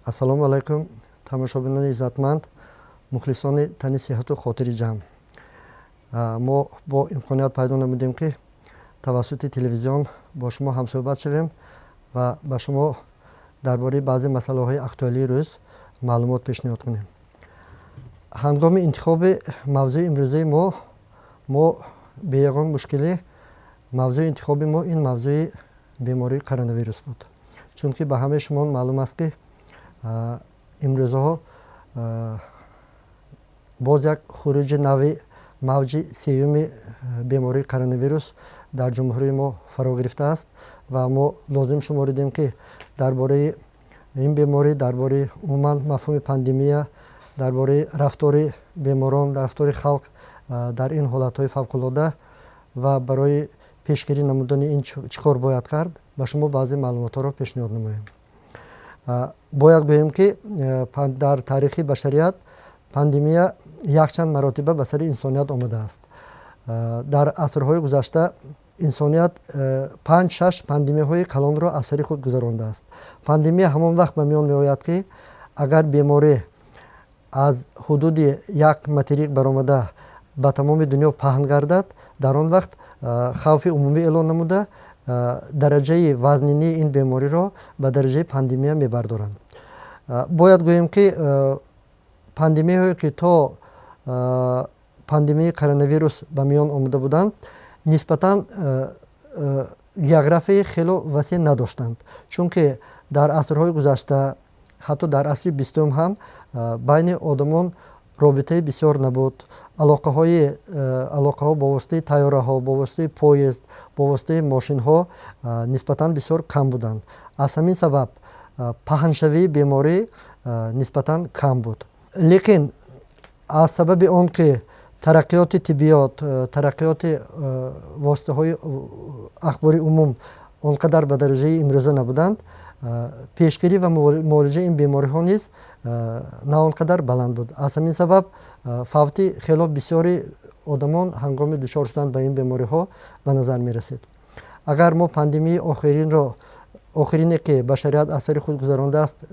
Ассалому алайкум, тамошобинони иззатманд, мухлисони тани сиҳату хотири ҷамъ. Мо бо имконият пайдо намудем ки тавассути телевизион бо шумо ҳамсӯҳбат шавем ва ба шумо дар бораи баъзе масъалаҳои актуалии рӯз маълумот пешниҳод кунем. ҳангоми интихоби мавзӯи имрӯзаи мо бе ягон мушкилӣ мавзӯи интихоби мо ин мавзӯи бемории коронавирус буд. Чунки ба ҳамаи шумо маълум аст ки имрӯзаҳо боз як хуруҷи нави мавҷи сеюми бемории коронавирус дар ҷумҳурии мо фаро гирифтааст ва мо лозим шуморидем ки дар бораи ин беморӣ, дар бораи умуман мафҳуми пандемия, дар бораи рафтори беморон, рафтори халқ дар ин ҳолатҳои фавқулода ва барои пешгирӣ намудани ин чӣ кор бояд кард, ба шумо баъзе маълумотҳоро пешниҳод намоем. бояд гӯем ки дар таърихи башарият пандемия якчанд маротиба ба сари инсоният омадааст. дар асрҳои гузашта инсоният 5-6 пандемияҳои калонро аз сари худ гузарондааст. Пандемия ҳамон вақт ба миён меояд ки агар беморӣ аз ҳудуди як материк баромада ба тамоми дунё паҳн гардад, дар он вақт хавфи умумӣ эълон намуда дараҷаи вазнинии ин бемориро ба дараҷаи пандемия мебардоранд. бояд гӯем ки пандемияҳое ки то пандемияи коронавирус ба миён омада буданд, нисбатан географияи хеле васеъ надоштанд. Чунки дар асрҳои гузашта, ҳатто дар асри 20 ҳам байни одамон робитаи бисёр набуд. алоқаҳо бо воситаи тайёраҳо, бо воситаи поезд, бо воситаи мошинҳо нисбатан бисёр кам буданд. аз ҳамин сабаб паҳншавии беморӣ нисбатан кам буд. лекин аз сабаби он ки тараққиёти тиббиёт, тараққиёти воситаҳои ахбори умум он қадар ба дараҷаи имрӯза набуданд, пешгирӣ ва муолиҷаи ин бемориҳо низ на он қадар баланд буд. аз ҳамин сабаб фавти хело бисёри одамон ҳангоми дучор шудан ба ин бемориҳо ба назар мерасид. агар мо пандемияи охирине ки башарият аз сари худ гузарондааст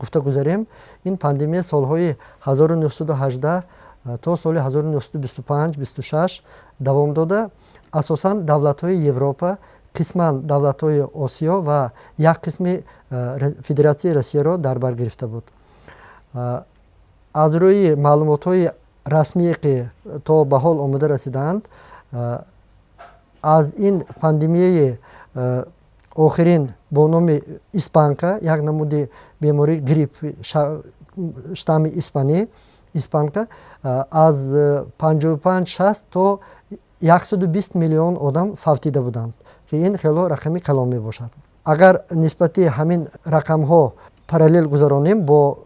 гуфта гузарем, ин пандемия солҳои 1918 то соли 1925-26 давом дода, асосан давлатҳои Европа, қисман давлатҳои Осиё ва як қисми Федератсияи Россияро дар бар гирифта буд. аз рӯи маълумотҳои расмие ки то ба ҳол омада расидаанд, аз ин пандемияи охирин бо номи испанка, як намуди бемории грипп штамми испанка, аз 55-60 то 120 миллион одам фавтида буданд, ки ин хело рақами калон мебошад. агар нисбати ҳамин рақамҳо параллел гузаронем бо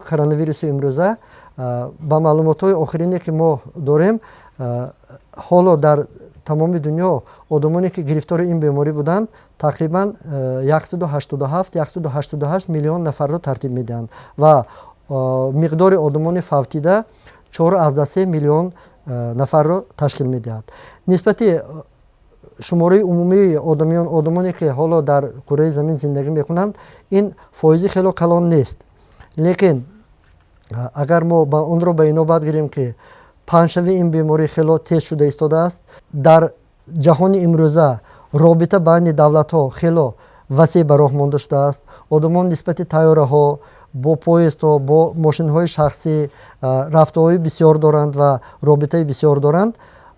коронавируси имрӯза, ба маълумотҳои охирине ки мо дорем, ҳоло дар тамоми дунё одамоне ки гирифтори ин беморӣ буданд тақрибан 187 миллион нафарро тартиб медиҳанд ва миқдори одамони фавтида 4,3 миллион нафарро ташкил медиҳад. нисбати шумораи умумии одамоне ки ҳоло дар кураи замин зиндагӣ мекунанд, ин фоизи хело калон нест. лекин агар мо онро ба инобат гирем ки паҳншавии ин беморӣ хело тез шуда истодааст, дар ҷаҳони имрӯза робита байни давлатҳо хело васеъ ба роҳ монда шудааст. одамон нисбати тайёраҳо, бо поездҳо, бо мошинҳои шахсӣ рафтуҳои бисёр доранд ва робитаи бисёр доранд.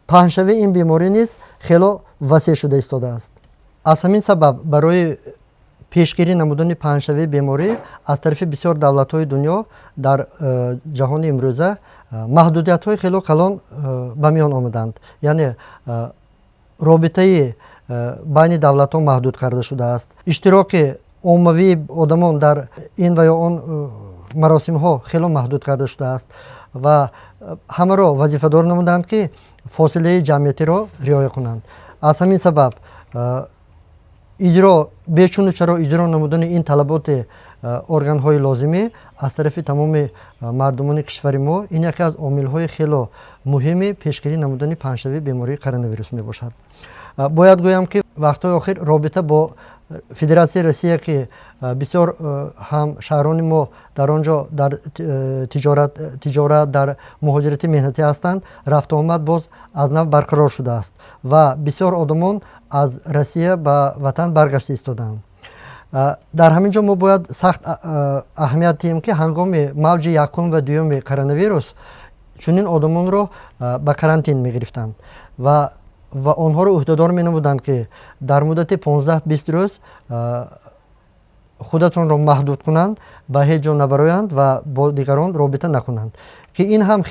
паҳншавии ин беморӣ низ хело васеъ шуда истодааст. аз ҳамин сабаб барои пешгирӣ намудани паҳншавии беморӣ аз тарафи бисёр давлатҳои дунё дар ҷаҳони имрӯза маҳдудиятҳои хело калон ба миён омаданд. яъне робитаи байни давлатҳо маҳдуд карда шудааст. иштироки оммавии одамон дар ин ва ё он маросимҳо хело маҳдуд карда шудааст ва ҳамаро вазифадор намуданд ки фосилаи ҷамъиятиро риоя кунанд. аз ҳамин сабаб бечуну чаро иҷро намудани ин талаботи органҳои лозимӣ аз тарафи тамоми мардумони кишвари мо, ин яке аз омилҳои хело муҳими пешгирӣ намудани паҳншавии бемории коронавирус мебошад. бояд гӯям ки вақтҳои охир робита бо федератсияи Россия ки бисёр ҳам шаҳрони мо дар он ҷо дар тиҷорат дар муҳоҷирати меҳнатӣ ҳастанд, рафту омад боз аз нав барқарор шудааст ва бисёр одамон аз Россия ба ватан баргашта истоданд. дар ҳамин ҷо мо бояд сахт аҳамият диҳем ки ҳангоми мавҷи якум ва дуюми коронавирус чунин одамонро ба карантин мегирифтанд ва онҳоро уҳдадор менамуданд ки дар муддати 15-20 рӯз худатонро маҳдуд кунанд, ба ҳеҷ ҷо набароянд ва бо дигарон робита накунанд, ки ин ҳам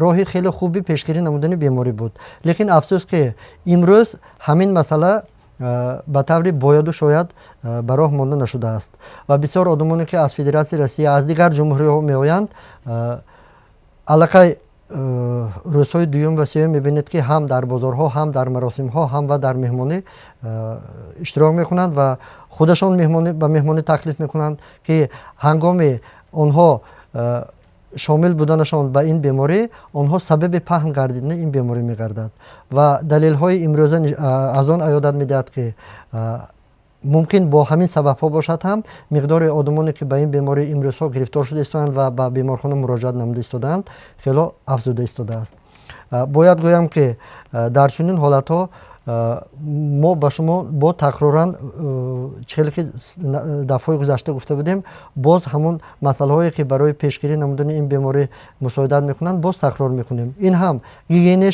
роҳи хеле хуби пешгирӣ намудани беморӣ буд. Лекин афсӯс ки имрӯз ҳамин масъала ба таври бояду шояд ба роҳ монда нашудааст ва бисёр одамоне ки аз Федератсияи Россия аз дигар ҷумҳуриҳо меоянд, аллакай рӯзҳои дуюм ва сеюм мебинед ки ҳам дар бозорҳо, ҳам дар маросимҳо, ҳам ва дар меҳмонӣ иштирок мекунанд ва худашон ба меҳмонӣ таклиф мекунанд ки ҳангоми онҳо шомил буданашон ба ин беморӣ, онҳо сабаби паҳн гардидани ин беморӣ мегардад ва далелҳои имрӯза аз он аёдат медиҳад ки мумкин бо ҳамин сабабҳо бошад ҳам миқдори одамоне ки ба ин беморӣ имрӯзҳо гирифтор шуда истодаанд ва ба беморхона муроҷиат намуда истодаанд хело афзуда истодааст. Бояд гӯям ки дар чунин ҳолатҳо мо ба шумо бо такроран челе ки дафъои гузашта гуфта будем, боз ҳамон масъалаҳое ки барои пешгирӣ намудани ин беморӣ мусоидат мекунанд, боз такрор мекунем. Ин ҳам гигиенаи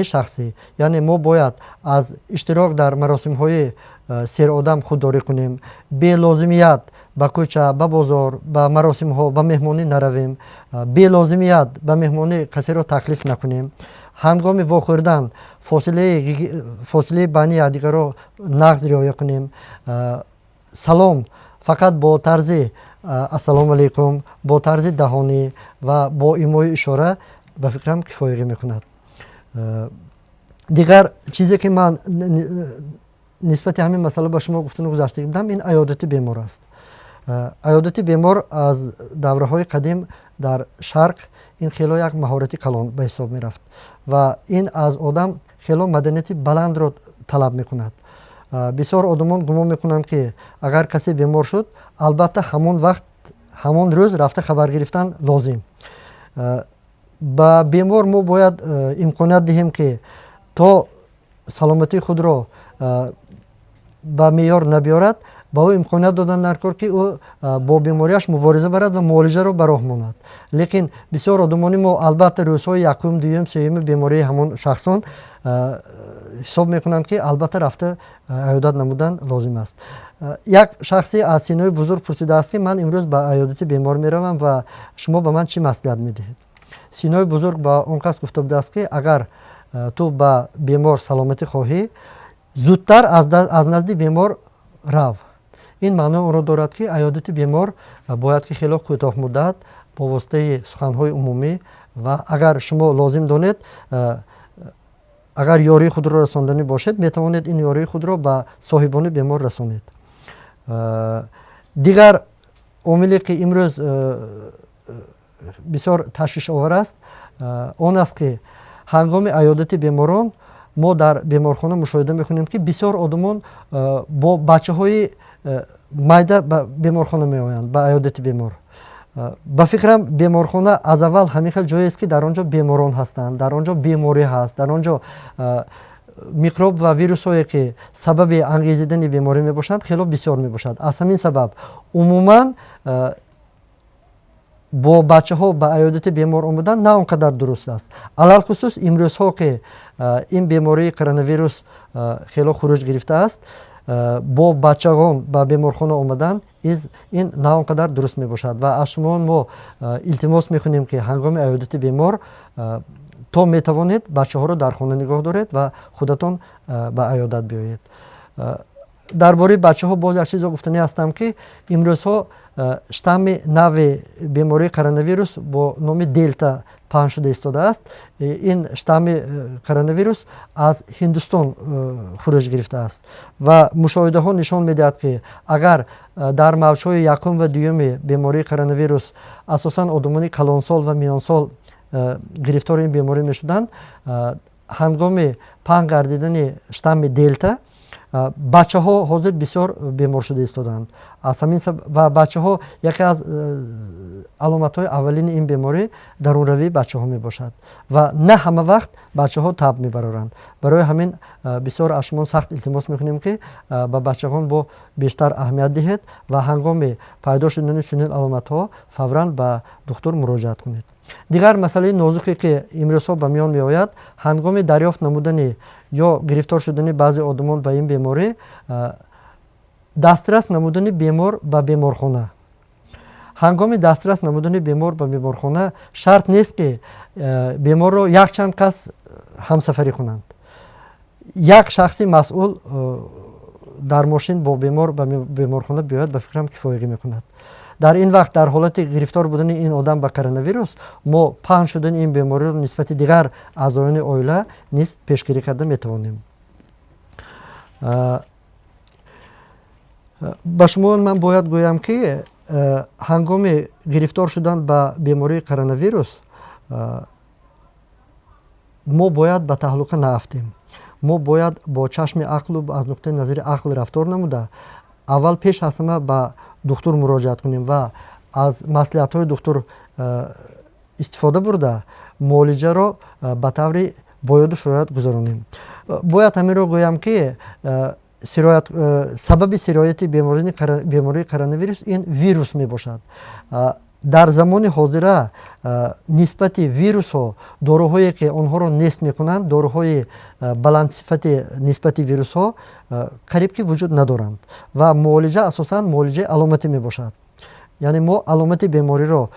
шахсӣ, яъне мо бояд аз иштирок дар маросимҳои серодам худдорӣ кунем, белозимият ба кӯча, ба бозор, ба маросимҳо, ба меҳмонӣ наравем, белозимият ба меҳмонӣ касеро таклиф накунем. ҳангоми вохӯрдан фосилаи байни якдигарро нағз риоя кунем. Салом фақат бо тарзи ассалому алайкум, бо тарзи даҳонӣ ва бо имои ишора ба фикрам кифоягӣ мекунад. Дигар чизе ки ман нисбати ҳамин масъала ба шумо гуфтану гузаштагӣ будам, ин аёдати бемор аст. Аёдати бемор аз давраҳои қадим дар шарқ ин хело як маҳорати калон ба ҳисоб мерафт ва ин аз одам хело маданияти баландро талаб мекунад. Бисёр одамон гумон мекунанд ки агар касе бемор шуд, албатта ҳамон вақт, ҳамон рӯз рафта хабар гирифтан лозим. Ба бемор мо бояд имконият диҳем ки то саломатии худро ба меъёр набиёрад, ба ӯ имконият додан дар кор ки ӯ бо бемориаш мубориза барад ва муолиҷаро ба роҳ монад. Лекин бисёр одамони мо албатта рӯзҳои якум, дуюм, сеюми бемории ҳамон шахсон ҳисоб мекунанд ки албатта рафта аёдат намудан лозим аст. Як шахсе аз синои бузург пурсидааст ки ман имрӯз ба аёдати бемор меравам ва шумо ба ман чӣ маслиҳат медиҳед? Синои бузург ба он кас гуфта будааст ки агар ту ба бемор саломатӣ хоҳӣ, зудтар аз назди бемор рав. ин маънои онро дорад ки аёдати бемор бояд ки хело кӯтоҳмуддат бо воситаи суханҳои умумӣ ва агар шумо лозим донед, агар ёрии худро расонданӣ бошед, метавонед ин ёрии худро ба соҳибони бемор расонед. Дигар омиле ки имрӯз бисёр ташвишовар аст, он аст ки ҳангоми аёдати беморон мо дар беморхона мушоҳида мекунем ки бисёр одамон бо бачаҳои майда ба беморхона меоянд, ба аёдати бемор. ба фикрам беморхона аз аввал ҳамин хел ҷоест ки дар он ҷо беморон ҳастанд, дар он ҷо беморӣ ҳаст, дар он ҷо микроб ва вирусҳое ки сабаби ангезидани беморӣ мебошанд хело бисёр мебошад. Аз ҳамин сабаб умуман бо бачаҳо ба аёдати бемор омадан на он қадар дуруст аст. Алалхусус имрӯзҳо ки ин бемории коронавирус хело хуруҷ гирифтааст, бо бачаҳон ба беморхона омадан ин на он қадар дуруст мебошад ва аз шумо мо илтимос мекунем ки ҳангоми аёдати бемор то метавонед бачаҳоро дар хона нигоҳ доред ва худатон ба аёдат биёед. дар бораи бачаҳо боз як чизро гуфтанӣ ҳастам ки имрӯзҳо штамми нави бемории коронавирус бо номи делта паҳн шуда истодааст. ин штамми коронавирус аз Ҳиндустон хуруҷ гирифтааст ва мушоҳидаҳо нишон медиҳад ки агар дар мавҷҳои якум ва дуюми бемории коронавирус асосан одамони калонсол ва миёнсол гирифтори ин беморӣ мешуданд, ҳангоми паҳн гардидани штамми делта бачаҳо ҳозир бисёр бемор шуда истоданд. аз ҳамин ва бачаҳо яке аз аломатҳои аввалини ин беморӣ дарунравии бачаҳо мебошад ва на ҳама вақт бачаҳо таб мебароранд. барои ҳамин бисёр аз шумо сахт илтимос мекунем ки ба бачаҳон бо бештар аҳамият диҳед ва ҳангоми пайдо шудани чунин аломатҳо фавран ба духтур муроҷиат кунед. дигар масъалаи нозуке ки имрӯзҳо ба миён меояд, ҳангоми дарёфт намудани ё гирифтор шудани баъзе одамон ба ин беморӣ, дастрас намудани бемор ба беморхона. ҳангоми дастрас намудани бемор ба беморхона шарт нест ки беморро якчанд кас ҳамсафарӣ кунанд. як шахси масъул дар мошин бо бемор ба беморхона биёяд, ба фикрам кифоягӣ мекунад. дар ин вақт дар ҳолати гирифтор будани ин одам ба коронавирус, мо паҳн шудани ин бемориро нисбати дигар аъзоёни оила низ пешгирӣ карда метавонем. ба шумо ман бояд гӯям ки ҳангоми гирифтор шудан ба бемории коронавирус мо бояд ба таҳлуқа наафтем. мо бояд бо чашми ақлу аз нуқтаи назари ақл рафтор намуда аввал пеш аз ҳама ба духтур муроҷиат кунем ва аз маслиҳатҳои духтур истифода бурда муолиҷаро ба таври боёду шояд гузаронем. бояд ҳаминро гӯям ки сабаби сироятии бемории коронавирус ин вирус мебошад. дар замони ҳозира нисбати вирусҳо доруҳое ки онҳоро нест мекунанд, доруҳои баландсифати нисбати вирусҳо қариб ки вуҷуд надоранд ва муолиҷа асосан муолиҷаи аломатӣ мебошад. яъне мо аломати бемориро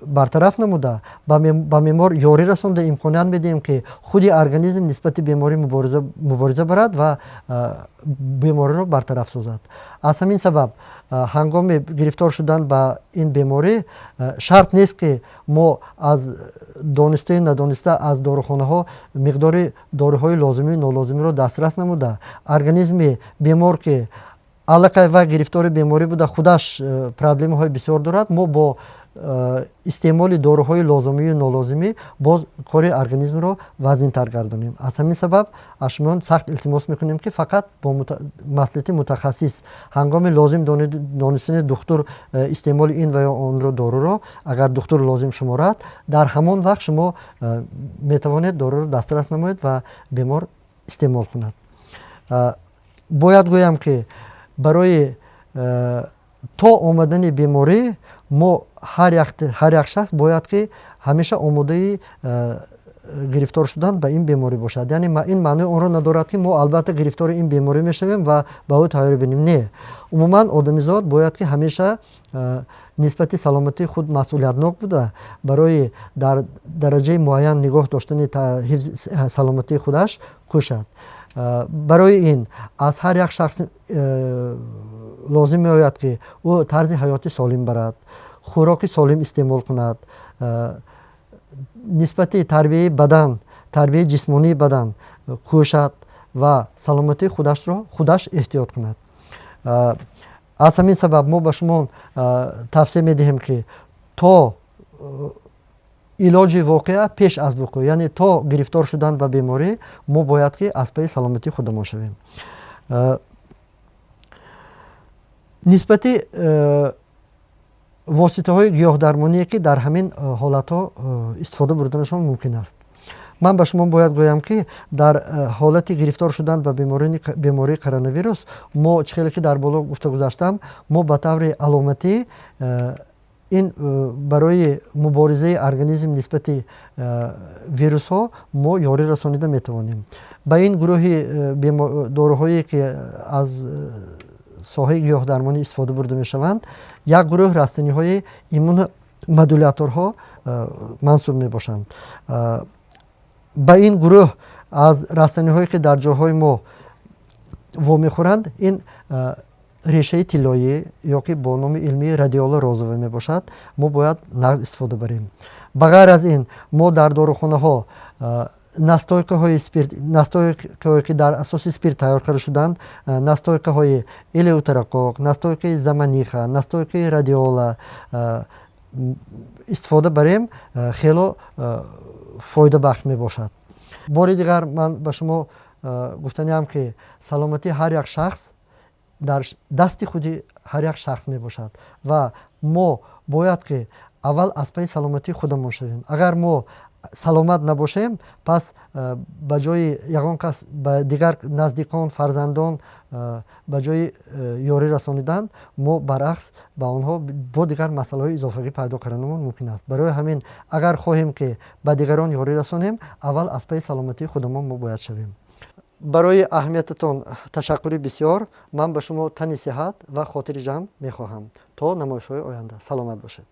бартараф намуда ба мемор ёрӣ расонда имконият медиҳем ки худи организм нисбати беморӣ мубориза барад ва бемориро бартараф созад. аз ҳамин сабаб ҳангоми гирифтор шудан ба ин беморӣ шарт нест ки мо аз донистаю надониста аз дорухонаҳо миқдори доруҳои лозимию нолозимиро дастрас намуда организми бемор ки аллакай ва гирифтори беморӣ буда худаш проблемаҳои бисёр дорад, мо бо истеъмоли доруҳои лозимию нолозимӣ боз кори организмро вазнинтар гардонем. аз ҳамин сабаб аз шумоён сахт илтимос мекунем ки фақат бо маслиҳати мутахассис ҳангоми лозим донистани духтур истеъмоли ин ва ё онро доруро агар духтур лозим шуморад, дар ҳамон вақт шумо метавонед доруро дастрас намоед ва бемор истеъмол кунад. бояд гӯям ки барои то омадани беморӣ мо ҳар як шахс бояд ки ҳамеша омодаи гирифтор шудан ба ин беморӣ бошад. яъне ин маънои онро надорад ки мо албатта гирифтори ин беморӣ мешавем ва ба ӯ тайёрӣ бинем. не, умуман одамизод бояд ки ҳамеша нисбати саломатии худ масъулиятнок буда барои дар дараҷаи муайян нигоҳ доштани саломатии худаш кӯшад. барои ин аз ҳар як шахс лозим меояд ки ӯ тарзи ҳаёти солим барад, хӯроки солим истеъмол кунад, нисбати тарбияи бадан, тарбияи ҷисмонии бадан кӯшад ва саломатии худашро худаш эҳтиёт кунад. аз ҳамин сабаб мо ба шумо тавсия медиҳем ки то илоҷи воқеа пеш аз вуқӯъ, яъне то гирифтор шудан ба беморӣ мо бояд ки аз паи саломатии худамон шавем. нисбати воситаҳои гиёҳдармоние ки дар ҳамин ҳолатҳо истифода бурданашон мумкин аст. ман ба шумо бояд гӯям ки дар ҳолати гирифтор шудан ба бемории коронавирус мо чӣ хеле ки дар боло гуфта гузаштам, мо ба таври аломатӣ ин барои муборизаи организм нисбати вирусҳо мо ёрӣ расонида метавонем. ба ин гурӯҳи доруҳое ки аз соҳаи гиёҳдармонӣ истифода бурда мешаванд, як гурӯҳ растаниҳои иммуномодуляторҳо мансуб мебошанд. ба ин гурӯҳ аз растаниҳое ки дар ҷойҳои мо вомехӯранд, ин решаи тиллоӣ ё ки бо номи илмии радиола розова мебошад, мо бояд нағз истифода барем. ба ғайр аз ин мо дар дорухонаҳо настойкаҳои ки дар асоси спирт тайёр карда шуданд, настойкаҳои элеутерокок, настойкаи заманиха, настойкаи радиола истифода барем, хело фоидабахш мебошад. бори дигар ман ба шумо гуфтаниам ки саломатии ҳар як шахс дар дасти худи ҳар як шахс мебошад ва мо бояд ки аввал аз пайи саломатии худамон шавем. Агар мо саломат набошем, пас ба ҷои ягон кас ба дигар наздикон, фарзандон ба ҷои ёрӣ расонидан, мо баръакс ба онҳо бо дигар масъалаҳои изофавӣ пайдо карданамон мумкин аст. Барои ҳамин агар хоҳем ки ба дигарон ёрӣ расонем, аввал аз пайи саломатии худамон мо бояд шавем. барои аҳамиятатон ташаккури бисёр. Ман ба шумо тани сиҳат ва хотири ҷамъ мехоҳам. То намоишҳои оянда. Саломат бошед.